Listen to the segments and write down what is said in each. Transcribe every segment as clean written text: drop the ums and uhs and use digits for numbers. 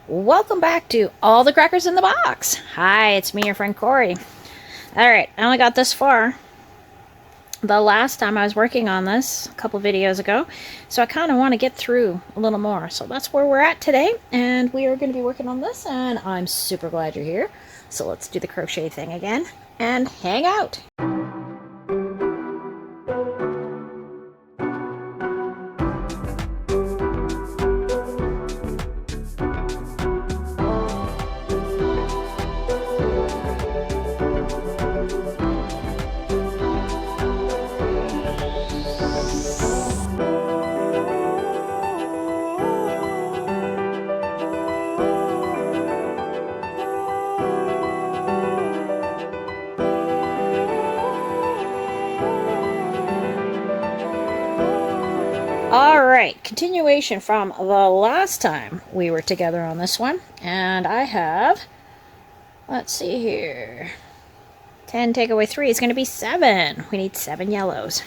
Welcome back to All the Crackers in the Box. Hi, it's me, your friend Corey. Alright, I only got this far. The last time I was working on this, a couple videos ago, so I kind of want to get through a little more. So that's where we're at today, and we are going to be working on this, and I'm super glad you're here. So let's do the crochet thing again, and hang out. Alright, continuation from the last time we were together on this one. And I have, let's see here, 10 take away 3 is going to be 7. We need 7 yellows.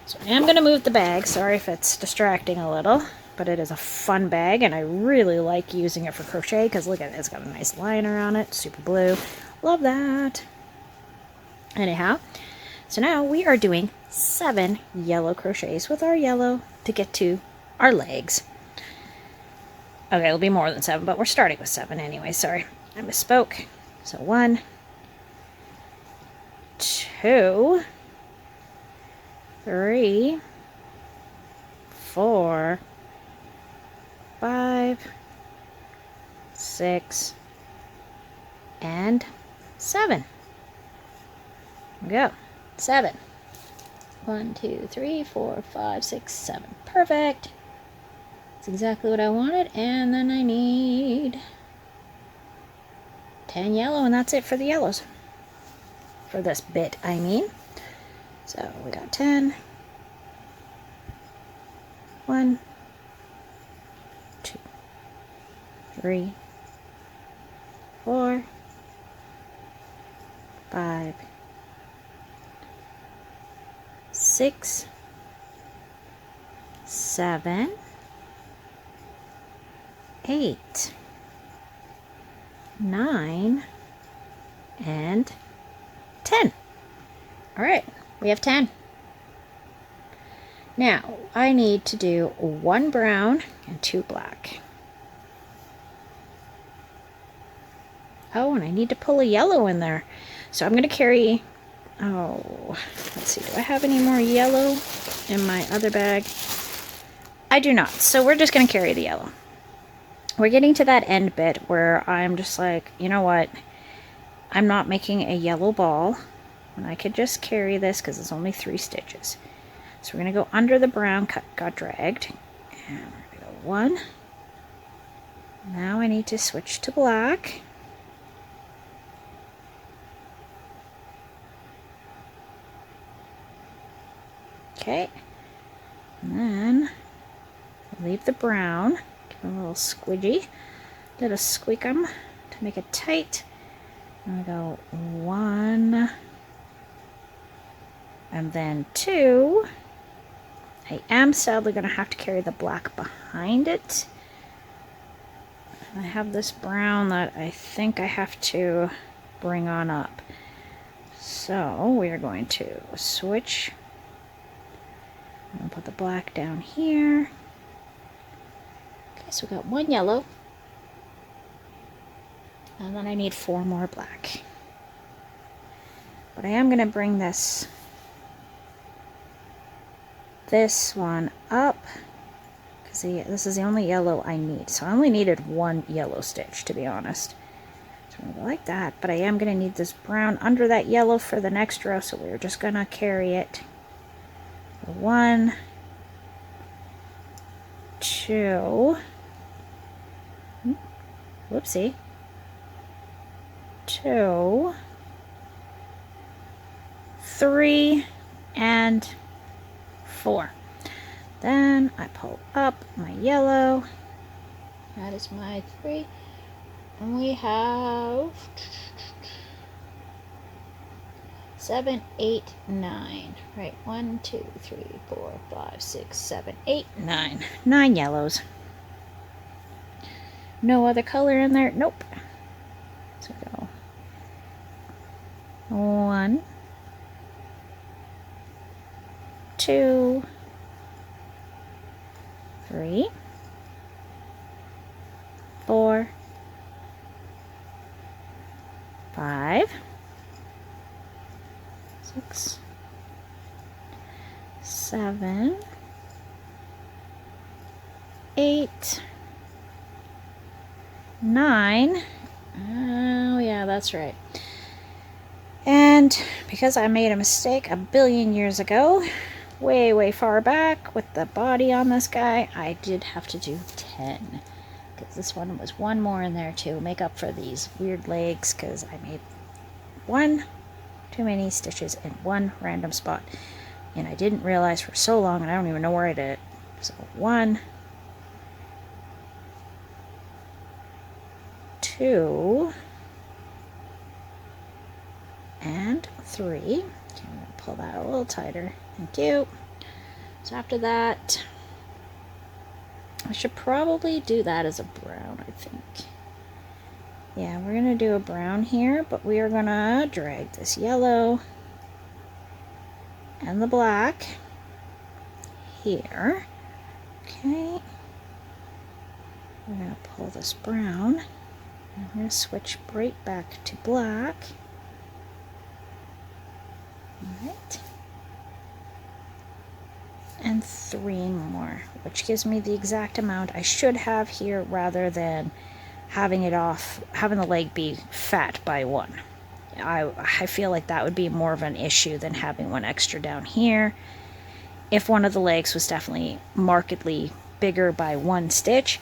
So I am going to move the bag. Sorry if it's distracting a little, but it is a fun bag and I really like using it for crochet because look at it, it's got a nice liner on it, super blue. Love that. Anyhow, so now we are doing 7 yellow crochets with our yellow to get to our legs. Okay, it'll be more than 7, but we're starting with 7 anyway. Sorry, I misspoke. So 1, 2, 3, 4, 5, 6, and 7. There we go. 7. 1, 2, 3, 4, 5, 6, 7. Perfect. That's exactly what I wanted. And then I need 10 yellow, and that's it for the yellows. For this bit, I mean. So we got 10. 1, 2, 3, 4, 5, 6, 7, 8, 9, and 10. All right, we have 10. Now, I need to do 1 brown and 2 black. Oh, and I need to pull a yellow in there. So I'm going to carry, let's see, do I have any more yellow in my other bag? I do not, so we're just going to carry the yellow. We're getting to that end bit where I'm just like, you know what? I'm not making a yellow ball. And I could just carry this because it's only 3 stitches. So we're going to go under the brown, got dragged. And we're going to go 1. Now I need to switch to black. Okay. And then leave the brown. Give it a little squidgy. Little squeak 'em to make it tight. And we go 1. And then 2. I am sadly going to have to carry the black behind it. I have this brown that I think I have to bring on up. So we are going to switch. I'm going to put the black down here. Okay, so we got 1 yellow. And then I need 4 more black. But I am going to bring this one up because this is the only yellow I need. So I only needed 1 yellow stitch, to be honest. So I'm going to go like that, but I am going to need this brown under that yellow for the next row, so we're just going to carry it. 1, 2, whoopsie, 2, 3, and 4. Then I pull up my yellow. That is my 3. And we have 7, 8, 9. Right, 1, 2, 3, 4, 5, 6, 7, 8, 9. 9 yellows. No other color in there? Nope. So go 1, 2, 3, 4, 5, 6, 7, 8, 9. Oh yeah, that's right. And because I made a mistake a billion years ago, way far back with the body on this guy, I did have to do 10. Because this one was one more in there to make up for these weird legs, because I made one too many stitches in one random spot. And I didn't realize for so long, and I don't even know where I did it. So 1, 2, and 3. Okay, I'm going to pull that a little tighter. Thank you. So after that, I should probably do that as a brown, I think. Yeah, we're going to do a brown here, but we are going to drag this yellow and the black here. Okay. We're going to pull this brown, and I'm going to switch right back to black. Alright. And 3 more, which gives me the exact amount I should have here rather than having the leg be fat by 1. I feel like that would be more of an issue than having one extra down here. If one of the legs was definitely markedly bigger by 1 stitch,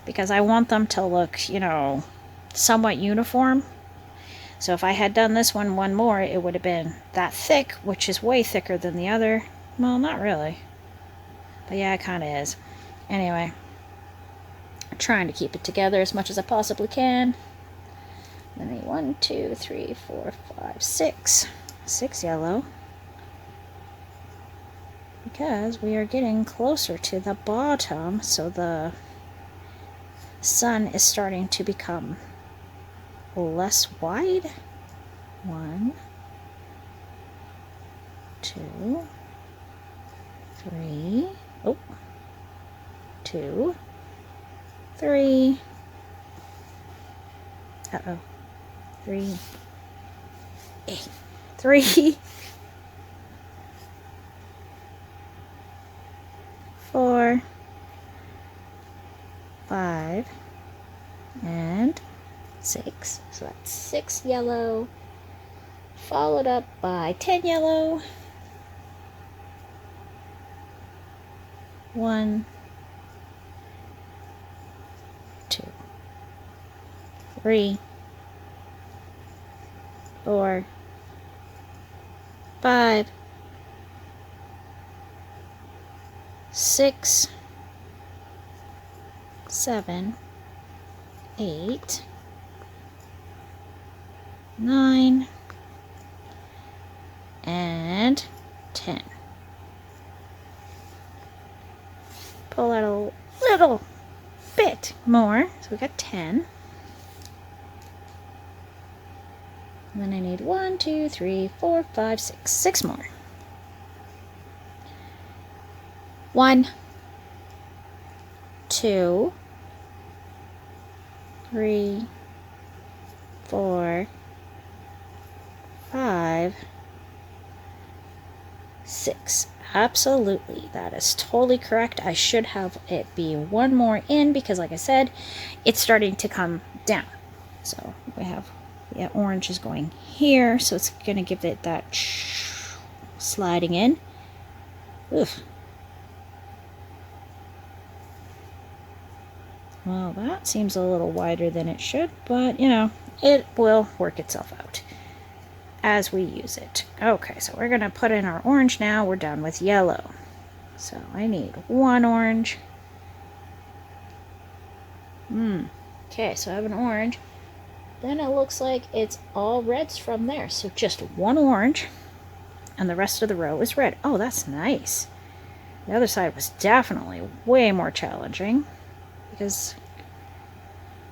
because I want them to look, you know, somewhat uniform. So if I had done this one more, it would have been that thick, which is way thicker than the other. Well, not really. But yeah, it kind of is. Anyway, I'm trying to keep it together as much as I possibly can. Then I need 1, 2, 3, 4, 5, 6. 6 yellow. Because we are getting closer to the bottom, so the sun is starting to become less wide. 1, 2, 3, 2, 3, 3, 3, 4, 5, and 6. So that's 6 yellow, followed up by 10 yellow. 1, 2, 3, 4, 5, 6, 7, 8, 9, and 10. Pull out a little bit more, so we got 10. And then I need 1, 2, 3, 4, 5, 6. 6 more. 1, 2, 3, 4, 5, 6. Absolutely, that is totally correct. I should have it be 1 more in because, like I said, it's starting to come down. So we have, yeah, orange is going here, so it's going to give it that sliding in. Oof. Well, that seems a little wider than it should, but, you know, it will work itself out as we use it. Okay, so we're going to put in our orange now. We're done with yellow. So I need 1 orange. Okay, so I have an orange. Then it looks like it's all reds from there. So just 1 orange, and the rest of the row is red. Oh, that's nice. The other side was definitely way more challenging, because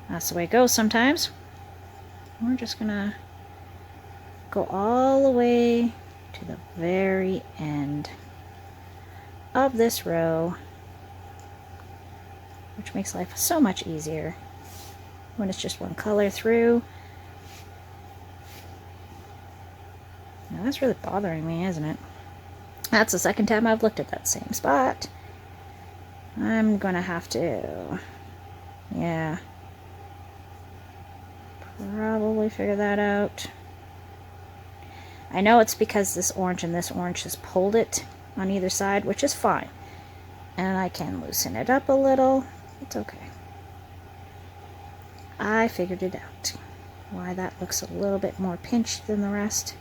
That's the way it goes sometimes. We're just gonna go all the way to the very end of this row, which makes life so much easier when it's just one color through. Now that's really bothering me, isn't it? That's the second time I've looked at that same spot. I'm gonna have to, yeah, probably figure that out. I know it's because this orange and this orange has pulled it on either side, which is fine. And I can loosen it up a little. It's okay. I figured it out. Why that looks a little bit more pinched than the rest.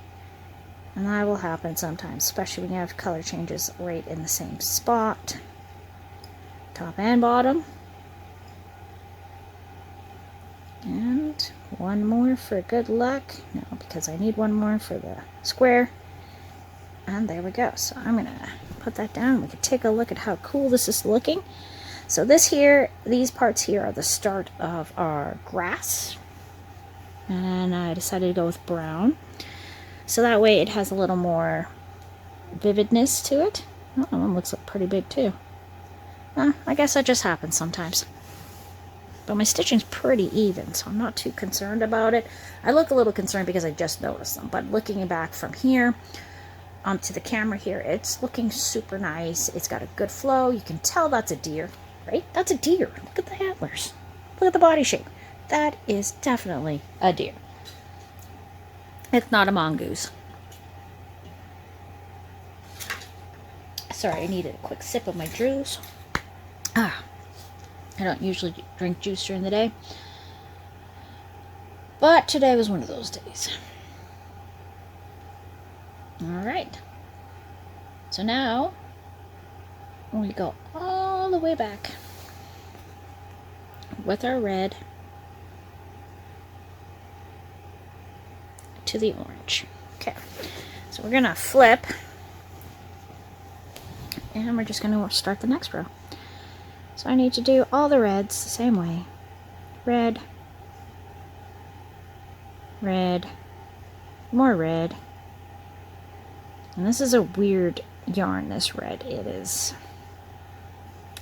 And that will happen sometimes, especially when you have color changes right in the same spot. Top and bottom. And one more for good luck. No, because I need one more for the square. And there we go. So I'm going to put that down. We can take a look at how cool this is looking. So this here, these parts here are the start of our grass. And I decided to go with brown. So that way it has a little more vividness to it. Oh, that one looks pretty big too. I guess that just happens sometimes. But my stitching's pretty even, so I'm not too concerned about it. I look a little concerned because I just noticed them. But looking back from here onto the camera here, it's looking super nice. It's got a good flow. You can tell that's a deer, right? That's a deer. Look at the antlers. Look at the body shape. That is definitely a deer. It's not a mongoose. Sorry, I needed a quick sip of my juice. I don't usually drink juice during the day, but today was one of those days. Alright, so now we go all the way back with our red to the orange. Okay, so we're gonna flip and we're just gonna start the next row. So I need to do all the reds the same way. Red, red, more red. And this is a weird yarn, this red. It is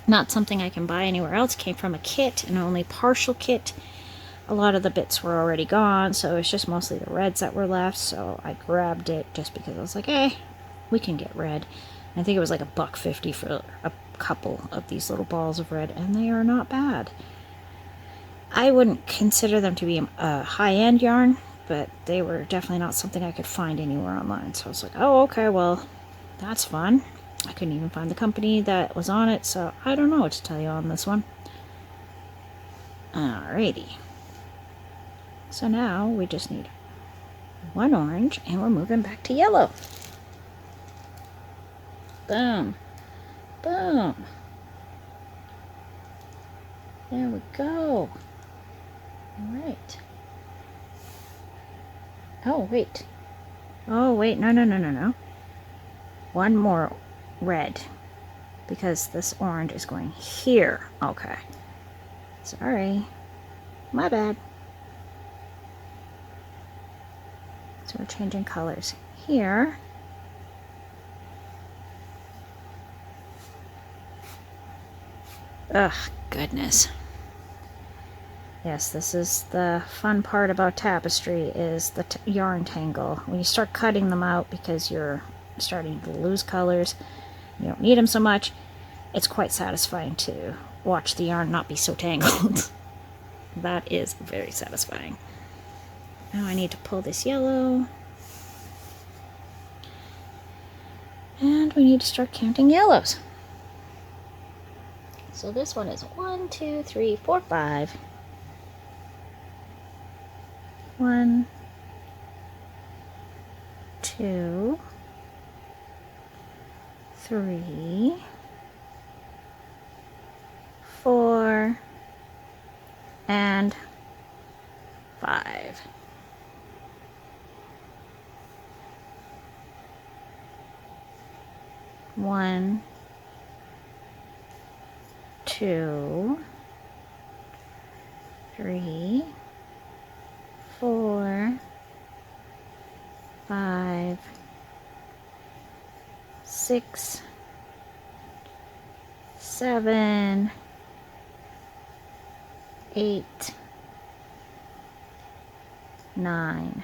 not something I can buy anywhere else. It came from a kit, an only partial kit. A lot of the bits were already gone, so it's just mostly the reds that were left. So I grabbed it just because I was like, hey, we can get red. And I think it was like $1.50 for a couple of these little balls of red, and they are not bad. I wouldn't consider them to be a high-end yarn, but they were definitely not something I could find anywhere online. So I was like, oh, okay, well, that's fun. I couldn't even find the company that was on it, so I don't know what to tell you on this one. Alrighty. So now we just need one orange, and we're moving back to yellow. Boom. Boom. There we go. Alright. Oh, wait. Oh, wait. No. One more red. Because this orange is going here. Okay. Sorry. My bad. So we're changing colors here. Ugh, goodness. Yes, this is the fun part about tapestry, is the yarn tangle. When you start cutting them out because you're starting to lose colors, you don't need them so much, it's quite satisfying to watch the yarn not be so tangled. That is very satisfying. Now I need to pull this yellow. And we need to start counting yellows. So this one is 1, 2, 3, 4, 5. 1, 2, 3, 4, and 5. One, 2, 3, 4, 5, 6, 7, 8, 9,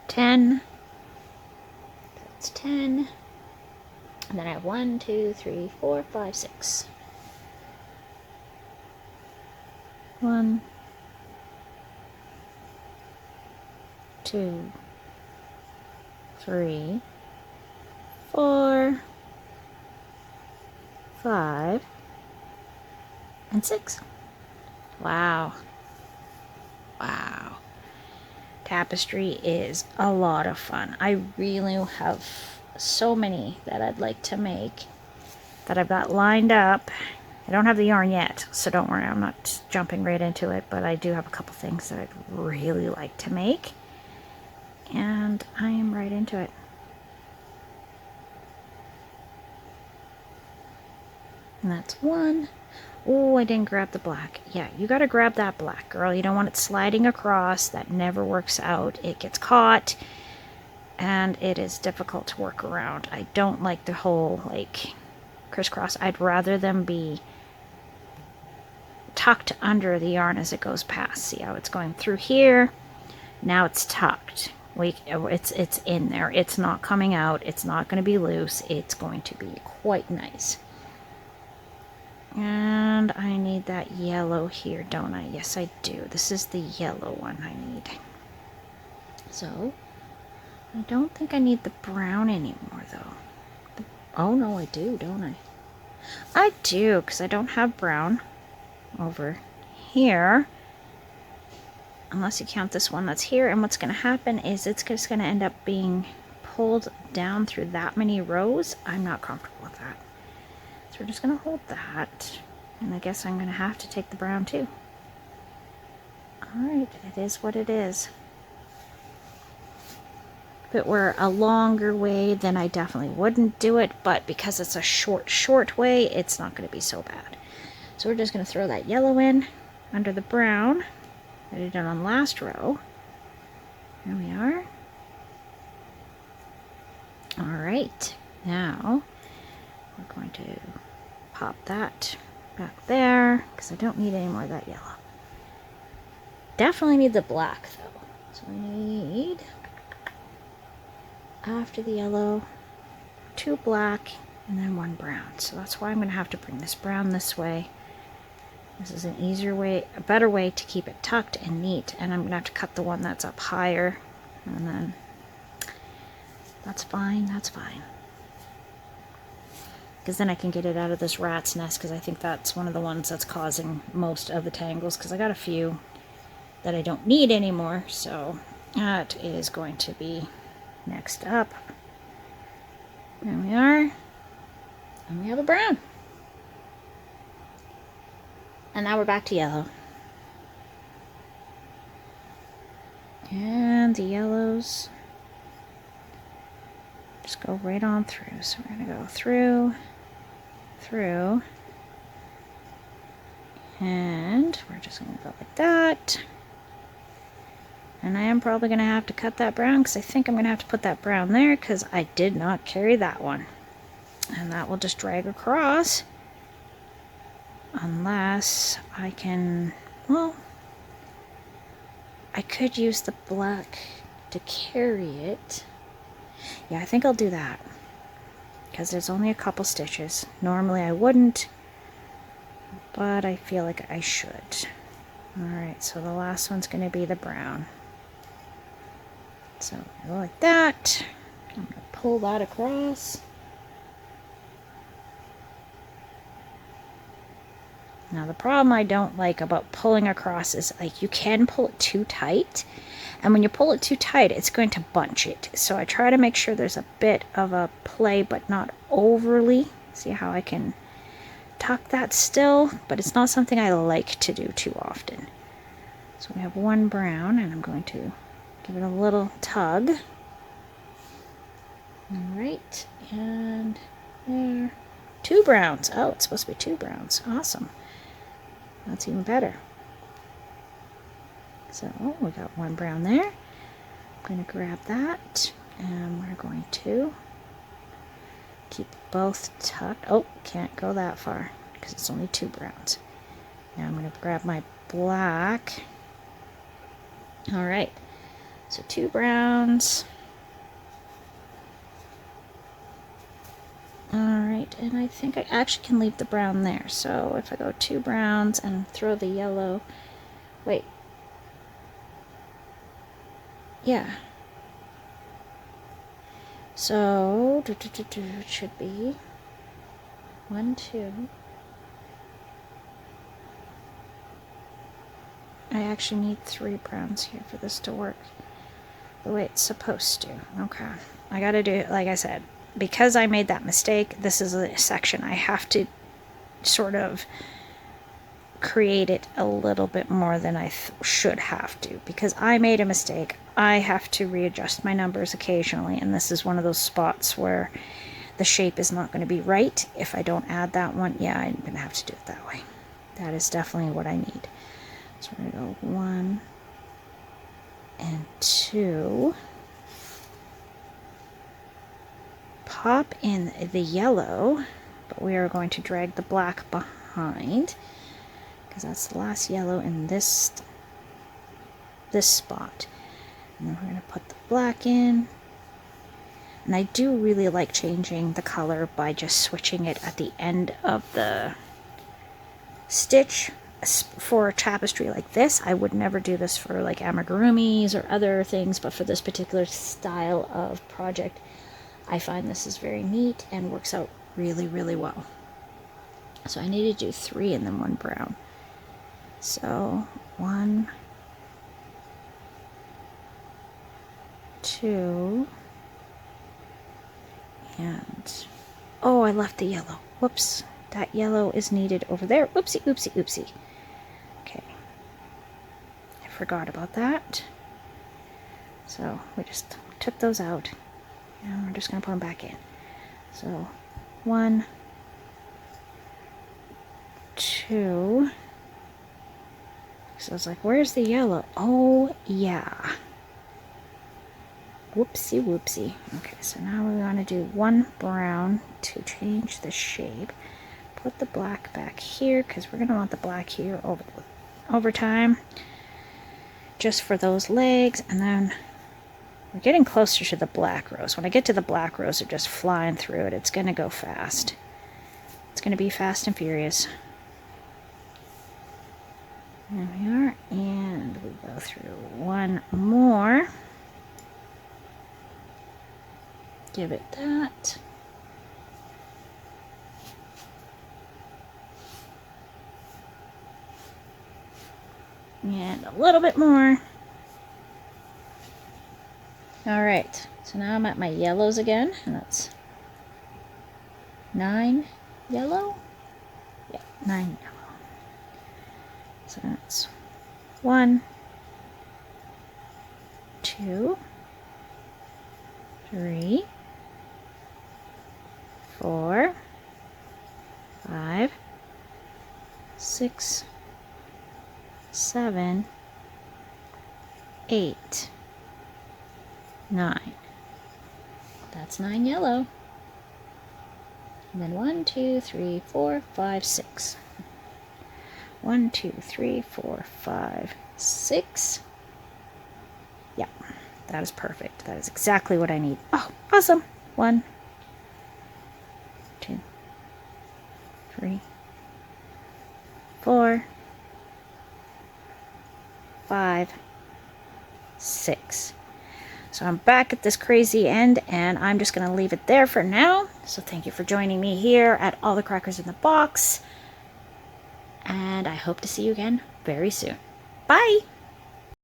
10. That's 10. And then I have 1, 2, 3, 4, 5, 6. 1, 2, 3, 4, 5, and 6. Wow. Wow. Tapestry is a lot of fun. I really have so many that I'd like to make that I've got lined up. I don't have the yarn yet, so don't worry, I'm not jumping right into it, but I do have a couple things that I'd really like to make, and I am right into it. And that's 1. Oh, I didn't grab the black. Yeah, you got to grab that black, girl. You don't want it sliding across. That never works out. It gets caught, and it is difficult to work around. I don't like the whole, like, crisscross. I'd rather them be tucked under the yarn as it goes past. See how it's going through here? Now it's tucked. It's in there. It's not coming out. It's not going to be loose. It's going to be quite nice. And I need that yellow here, don't I? Yes, I do. This is the yellow one I need. So, I don't think I need the brown anymore, though. Oh, no, I do, don't I? I do, because I don't have brown over here. Unless you count this one that's here. And what's going to happen is it's just going to end up being pulled down through that many rows. I'm not comfortable with that. So we're just going to hold that, and I guess I'm going to have to take the brown too. Alright, it is what it is. If it were a longer way, then I definitely wouldn't do it, but because it's a short way, it's not going to be so bad. So we're just going to throw that yellow in under the brown that I did on last row. There we are. Alright, now we're going to pop that back there because I don't need any more of that yellow. Definitely need the black though. So I need, after the yellow, 2 black and then 1 brown. So that's why I'm going to have to bring this brown this way. This is an easier way, a better way to keep it tucked and neat. And I'm going to have to cut the one that's up higher. And then that's fine, that's fine. Because then I can get it out of this rat's nest, because I think that's one of the ones that's causing most of the tangles, because I got a few that I don't need anymore. So that is going to be next up. There we are. And we have a brown. And now we're back to yellow. And the yellows just go right on through. So we're going to go through, and we're just going to go like that. And I am probably going to have to cut that brown, because I think I'm going to have to put that brown there, because I did not carry that one. And that will just drag across, unless I can, well, I could use the black to carry it. Yeah, I think I'll do that, because there's only a couple stitches. Normally I wouldn't, but I feel like I should. Alright, so the last one's going to be the brown. So go like that. I'm going to pull that across. Now the problem I don't like about pulling across is, like, you can pull it too tight, and when you pull it too tight it's going to bunch it. So I try to make sure there's a bit of a play, but not overly. See how I can tuck that still, but it's not something I like to do too often. So we have 1 brown, and I'm going to give it a little tug. Alright, and there. 2 browns. Oh, it's supposed to be 2 browns. Awesome. That's even better. So we got one brown there. I'm going to grab that, and we're going to keep both tucked. Oh, can't go that far because it's only 2 browns. Now I'm going to grab my black. All right, so 2 browns. All right, and I think I actually can leave the brown there. So if I go 2 browns and throw the yellow, wait. Yeah. So it should be 1, 2. I actually need 3 browns here for this to work the way it's supposed to. Okay. I gotta do it, like I said, because I made that mistake, this is a section I have to sort of create it a little bit more than I should have to, because I made a mistake. I have to readjust my numbers occasionally, and this is one of those spots where the shape is not going to be right. If I don't add that one, yeah, I'm going to have to do it that way. That is definitely what I need. So we're going to go 1 and 2. Pop in the yellow, but we are going to drag the black behind, because that's the last yellow in this spot. And then we're going to put the black in. And I do really like changing the color by just switching it at the end of the stitch. For a tapestry like this, I would never do this for like amigurumis or other things, but for this particular style of project, I find this is very neat and works out really, really well. So I need to do 3 and then 1 brown. So 1, 2, and oh, I left the yellow. Whoops, that yellow is needed over there. Oopsie, oopsie, oopsie. Okay, I forgot about that. So we just took those out, and we're just going to put them back in. So 1, 2. So I was like, where's the yellow? Oh, yeah. Whoopsie, whoopsie. Okay, so now we want to do 1 brown to change the shape. Put the black back here, because we're going to want the black here over time, just for those legs. And then we're getting closer to the black rose. When I get to the black rose, they're just flying through it. It's going to go fast. It's going to be fast and furious. There we are, and we go through 1 more. Give it that. And a little bit more. Alright, so now I'm at my yellows again, and that's 9 yellow? Yeah, 9 yellow. So that's 1, 2, 3, 4, 5, 6, 7, 8, 9. That's 9 yellow. And then 1, 2, 3, 4, 5, 6. 1, 2, 3, 4, 5, 6. Yeah, that is perfect. That is exactly what I need. Oh, awesome. 1, 2, 3, 4, 5, 6. So I'm back at this crazy end, and I'm just going to leave it there for now. So thank you for joining me here at All the Crackers in the Box. And I hope to see you again very soon. Bye!